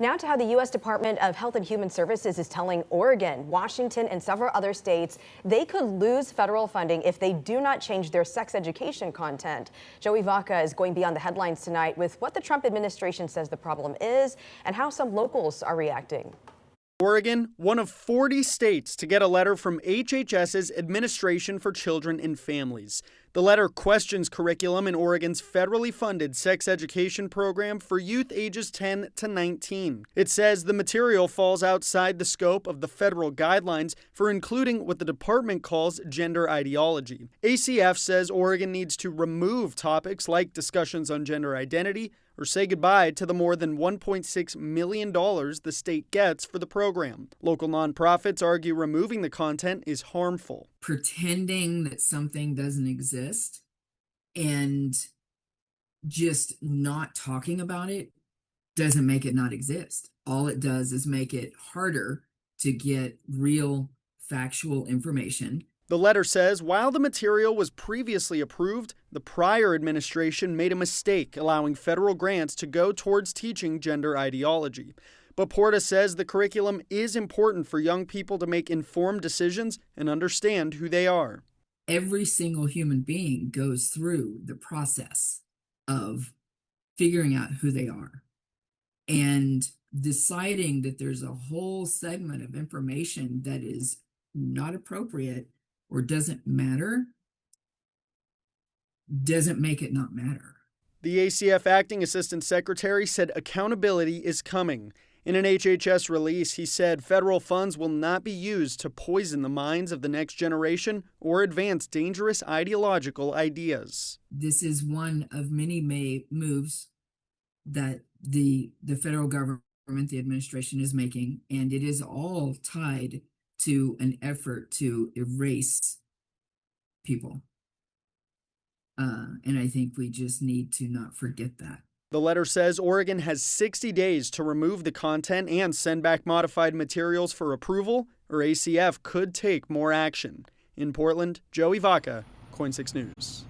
Now to how the U.S. Department of Health and Human Services is telling Oregon, Washington, and several other states they could lose federal funding if they do not change their sex education content. Joey Vaca is going beyond the headlines tonight with what the Trump administration says the problem is and how some locals are reacting. Oregon, one of 40 states to get a letter from HHS's Administration for Children and Families. The letter questions curriculum in Oregon's federally funded sex education program for youth ages 10 to 19. It says the material falls outside the scope of the federal guidelines for including what the department calls gender ideology. ACF says Oregon needs to remove topics like discussions on gender identity or say goodbye to the more than $1.6 million the state gets for the program. Local nonprofits argue removing the content is harmful. Pretending that something doesn't exist and just not talking about it doesn't make it not exist. All it does is make it harder to get real factual information. The letter says while the material was previously approved, the prior administration made a mistake allowing federal grants to go towards teaching gender ideology. But Porta says the curriculum is important for young people to make informed decisions and understand who they are. Every single human being goes through the process of figuring out who they are and deciding that there's a whole segment of information that is not appropriate or doesn't matter, doesn't make it not matter. The ACF acting assistant secretary said accountability is coming. In an HHS release, he said federal funds will not be used to poison the minds of the next generation or advance dangerous ideological ideas. This is one of many moves that the federal government, the administration is making, and it is all tied to an effort to erase people. And I think we just need to not forget that. The letter says Oregon has 60 days to remove the content and send back modified materials for approval, or ACF could take more action. In Portland, Joey Vaca, KOIN 6 News.